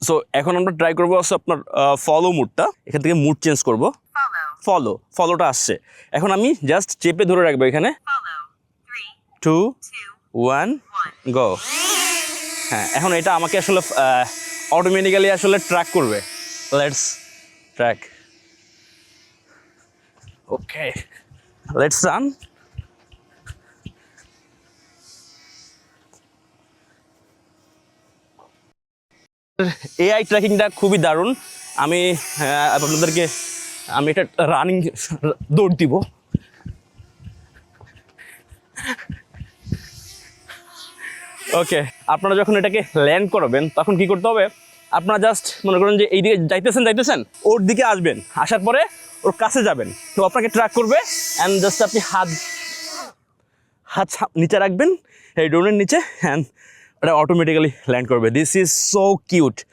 So এখন আমরা try করবো হচ্ছে আপনার ফলো মুডটা, এখান থেকে মুড চেঞ্জ করব। ফলোটা আসছে, এখন আমি জাস্ট চেপে ধরে রাখবো এখানে। 2 1 গো। হ্যাঁ, এখন এটা আমাকে আসলে অটোমেটিক্যালি আসলে ট্র্যাক করবে। Let's track. Okay, let's run. AI ট্র্যাকিংটা খুবই দারুণ। আমি আপনাদেরকে আমি একটা রানিং দৌড় দিব। ওকে, আপনারা যখন এটাকে ল্যান্ড করবেন তখন কি করতে হবে, আপনারা জাস্ট মনে করেন যে এই দিকে যাইতেছেন, ওর দিকে আসবেন, আসার পরে ওর কাছে যাবেন, তো আপনাকে ট্র্যাক করবে। অ্যান্ড জাস্ট আপনি হাত নিচে রাখবেন এই ড্রোনের নিচে, অ্যান্ড ওটা অটোমেটিক্যালি ল্যান্ড করবে। This is so cute.